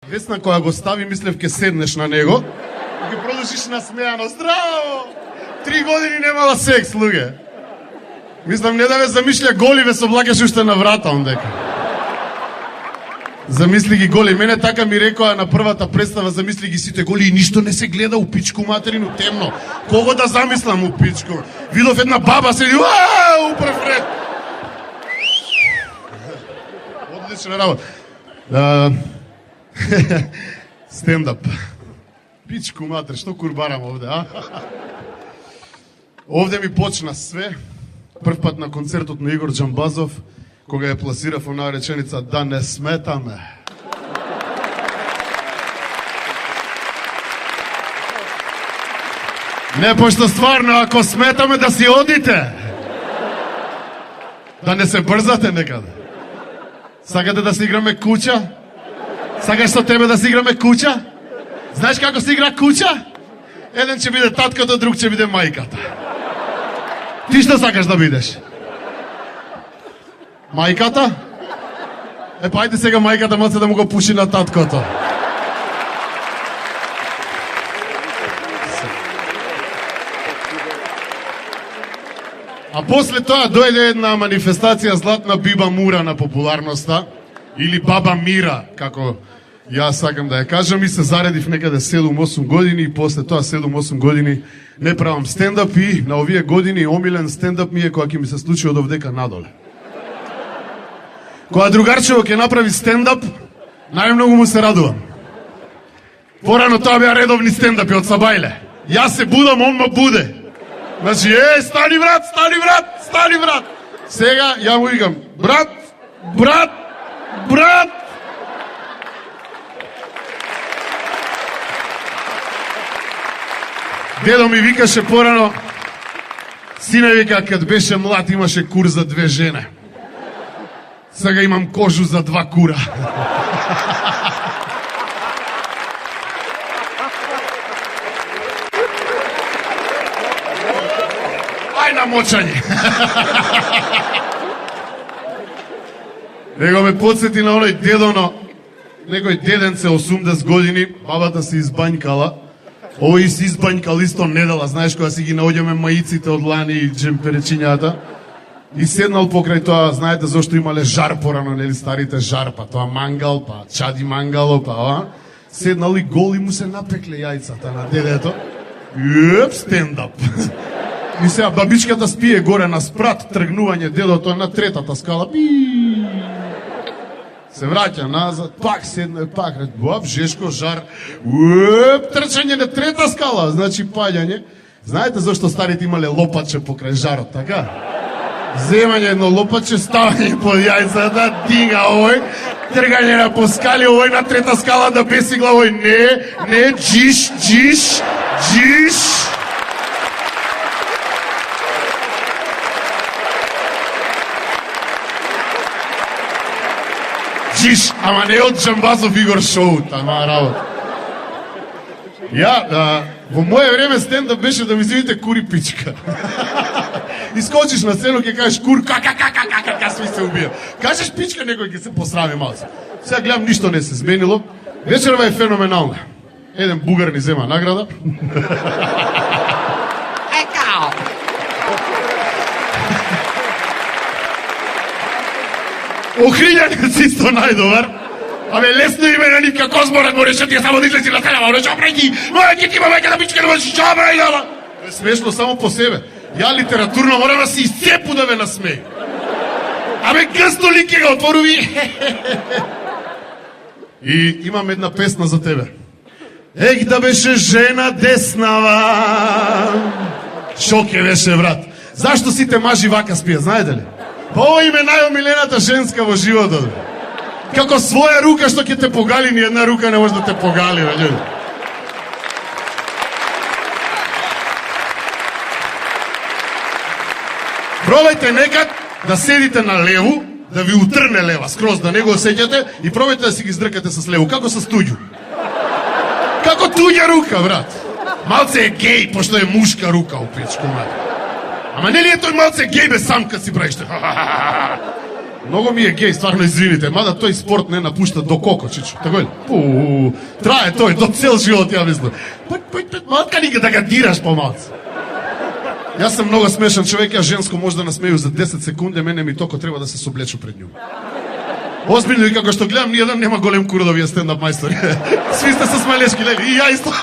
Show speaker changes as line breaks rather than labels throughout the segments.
Весна која го стави, мислев ке седнеш на него и ке продолжиш насмејано. Здраво! 3 години немала секс, луѓе. Мислам, не да ве замишља голи, ве соблакаш уште на врата, дека. Замисли ги голи. Мене така ми рекоа на првата представа, замисли ги сите голи и ништо не се гледа у пичку материну, темно. Кого да замислам у пичку? Видов една баба седи, у прв ред. Одлична работа. Стендап. Пичку матер, што курбарам овде, а? Овде ми почна све. Прв пат на концертот на Игор Джамбазов, кога ја пласирав онаа реченица да не сметаме. Не, пошто стварно, ако сметаме да си одите, да не се брзате некаде. Сакате да си играме куча? Сакаш со тебе да си играме куча? Знаеш како се игра куча? Еден ќе биде таткото, друг ќе биде мајката. Ти што сакаш да бидеш? Мајката? Па ајде сега мајката маце да му го пуши на таткото. А после тоа дојде една манифестација Златна Биба Мура на популарноста, или Баба Мира, како јас сакам да ја кажам, и се заредив некаде 7-8 години, и после тоа 7-8 години не правам стендап, и на овие години омилен стендап ми е кога ќе ми се случи од овдека надоле. Кога другарчево ќе направи стендап, најмногу му се радувам. Порано тоа беа редовни стендапи од Сабајле. Јас се будам, он ма буде. Значи, стани брат, стани брат, стани брат. Сега ја му викам, брат, брат, брат. Дедо ми викаше порано, сине вика, кад беше млад имаше кур за 2 жени. Сега имам кожу за 2 кура. Ај на мочање. Него ме подсети на оној дедоно, некој деденце 80 години, бабата се избањкала, овој се избањкал исто недела, знаеш кога си ги наоѓаме маиците од лани и джемперечињата. И седнал покрај тоа, знаете зашто имале жар порано, нели старите жар, па тоа мангал, па чади мангало, па ова. Седнал и гол и му се напекле јајцата на дедето. Стендап. И сега бабичката спие горе на спрат, тргнување, дедото на 3-та скала. Се враќа назад, пак седне, пак баб, жешко, жар. Трчање на 3-та скала, значи паѓање. Знаете зашто старите имале лопаче покрај жарот, така? Земање едно лопаче, ставање под јајцата, дига овој, тргање на по скали, овој на 3-та скала да бесигла, овој не, джиш, джиш, джиш. Джиш, ама не од Джамбазов Игор шоу, тама работа. Ја, во моје време стендап беше да ми зивите кури пичка. Искочиш на сцену, ќе кажеш кур, кака, сви се убија. Кажеш пичка, некој ќе се посрами малце. Сега гледам, ништо не се зменило. Вечерва е феноменална. Еден бугар ни зема награда. Екао! Охриљанец исто најдобар. Абе, лесно име на Нивка Козмора, го решат ја само да излези на сцена, ма прајки, моја ти ма мајка да пичка, нема шо прајдала. Смешно само по себе. Ја литературно морам да се исцепу да ве насмеј. Абе, гъсто ли ке го отворуви? И имам една песна за тебе. Ех да беше жена деснава. Шо ке беше, брат? Зашто сите мажи вака спијат, знаете ли? Па ова им е најомилената женска во животот. Како своја рука што ќе те погали, ни една рука не може да те погали, бе, људи. Пробајте некад да седите на леву, да ви утрне лева, скроз да не го осеќате и пробајте да си ги здркате с леву, како с туѓу. Како туѓа рука, брат. Малце е геј, пошто е мушка рука у пичку, брат. Ама нели е тој малце геј бе сам кад си правиш? Много ми е гей, стварно извините, мада тој спорт не напушта до колко, чичо, така ли? Трае тој до цел живот, ја мислам. Малка ни да га дираш помалце. Јас сум много смешан човек, ја женско може да насмеju за 10 секунди, мене ми токо треба да се соблечу пред њу. Озбилно и како што гледам, ниједан нема голем кур да вие стендап мајстори. Сви сте со смајлешки лели, и ја исто.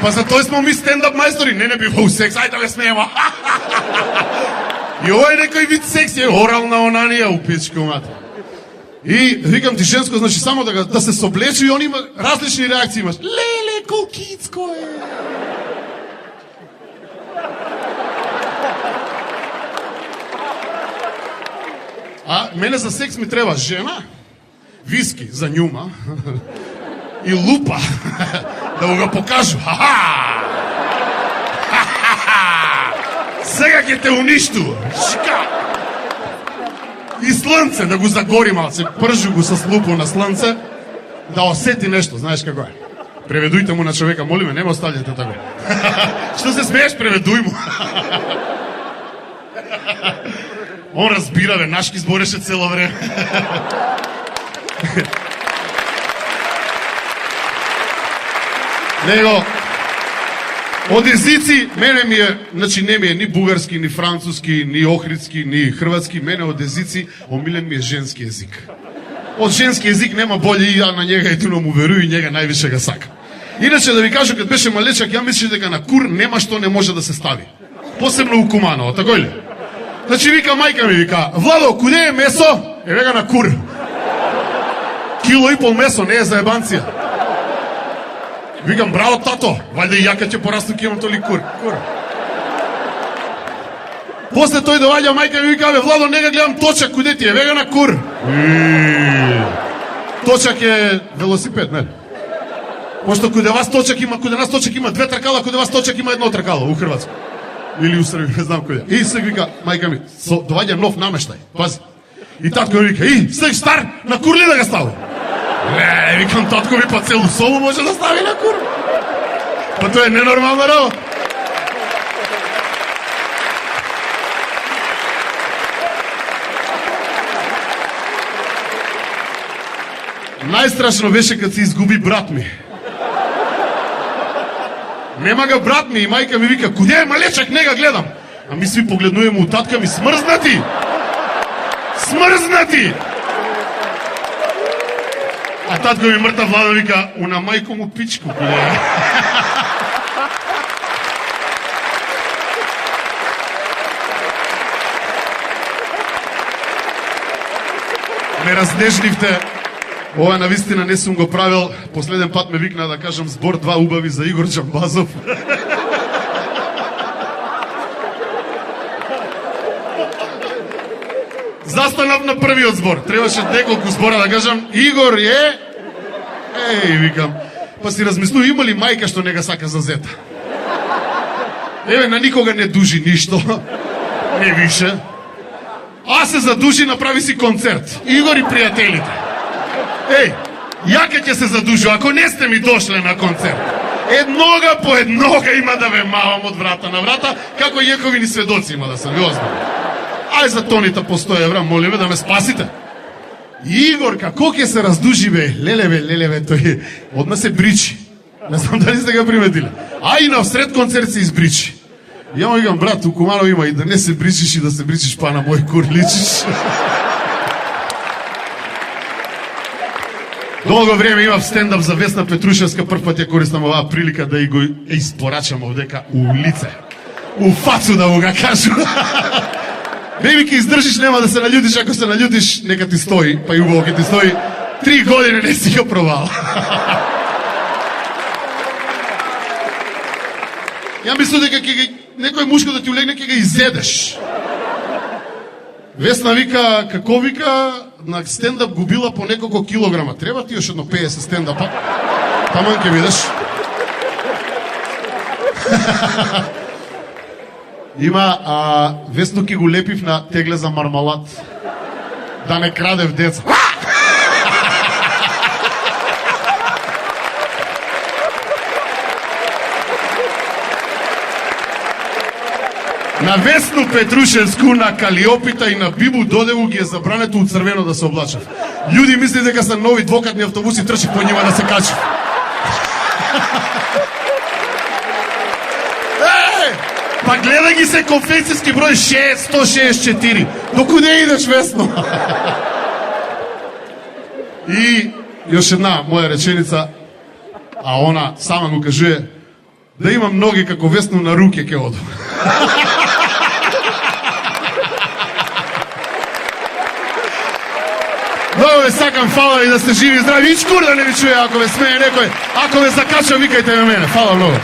Па за тој смо ми стендап мајстори, не бива у секс, ајде да ве смееме. И ова е некој вид секс, е орална онанија у пичку мата. И викам ти женско, значи само да се соблече и он има различни реакции имаш. Леле, колкицко е. А мене за секс ми треба жена, виски за њума и лупа да го покажу. Сега ќе те уништу. Шика. И слънце да го загори малце, пржу го с лупо на слънце, да осети нешто, знаеш како е. Преведујте му на човека, молиме, не ме оставljате тако. Што се смееш, преведуј му. Он разбира, бе, нашки збореше цело време. Него, од езици, мене ми е, значи не ми е ни бугарски, ни француски, ни охридски, ни хрватски, мене од езици, омилен ми е женски език. Од женски език нема болje и ја на njega едино му верую и njega највише га сакам. Иначе да ви кажу, кад беше малечак, ја мислиш дека на кур нема што не може да се стави. Посебно у Куманово, тако ли? Значи вика мајка ми, вика, Владо, куде е месо? Е вега на кур. Кило и пол месо, не е за ебанција. Викам, браво, тато, вајде и јака ќе порасту ке имам толи кур. После тој доваѓа мајка ми вика, бе, Владо, нега гледам точак, куде ти е? Вега на кур. Точак е велосипед, нели? Пошто куде нас точак има две тркала, куде вас точак има едно тркало у Хрватска. Или у Србија, не знам кој е. И сега вика, мајка ми, доваѓа нов намештај, пази. И татко ми вика, сега стар, на кур ли да га ставу? Не, викам, татко ми па целу собу може да стави на кур. Па тоа е ненормална работа. Најстрашно беше кад се изгуби брат ми. Нема га брат ми и мајка ми вика, куде е малечак, не га гледам. А ми сви погледнуваме у татка ми, смрзнати! Смрзнати! А татко ми мртав Владо вика, уна мајко му пичку, куде е. Ме разнежливте. Ова навистина не сум го правил. Последен пат ме викна да кажам збор два убави за Игор Джамбазов. Застанав на првиот збор. Требаше неколку збора да кажам Игор е... Еј, викам. Па си размислу, има ли мајка што не га сака за зета? Еве, на никога не дужи ништо. Не више. А се задужи, направи си концерт. Игор и пријателите. Еј, јака ќе се задужу, ако не сте ми дошле на концерт. Еднога по еднога има да ве мавам од врата на врата, како јековини сведоци има да се ви озбавам. Ај за тоните по 100 евра, молиме да ме спасите. Игор, како ќе се раздужи, бе? Леле, тој одма се бричи. Не знам дали сте га приметиле. А и на всред концерт се избричи. Ја му викам, брат, у Куманово има и да не се бричиш и да се бричиш, па на мој кур личиш. Долго време имав стендап за Весна Петрушевска, прв пат ја користам оваа прилика да и го испорачам овдека у лице. У фацу да му га кажу. Беби, ке издржиш, нема да се наљутиш, ако се наљутиш, нека ти стои, па и убаво ке ти стои. 3 години не си го пробал. Ја мислам дека некој мушко да ти улегне, ке га изедеш. Весна вика, како вика, на стендап губила по неколку килограма. Треба ти još едно 50 стендапа. Таман ке видиш. Има, Весно ке го лепив на тегле за мармалад. Да не краде в деца. На Весну Петрушевску, на Калиопита и на Бибу Додеву ги е забрането од црвено да се облачав. Луѓе мислат дека се нови двокатни автобуси, трчат по нима да се качат. Па гледа ги се конфекцијски број 664. Докуде идеш, Весно? И још една моја реченица, а она сама му кажuje, да имам ноги како Весно на руке ке одам. Много ве сакам, фала ви да сте живи и здрави. Ич кур да не ви чуе ако ве смее некој. Ако ве закача, викајте ме мене. Фала много.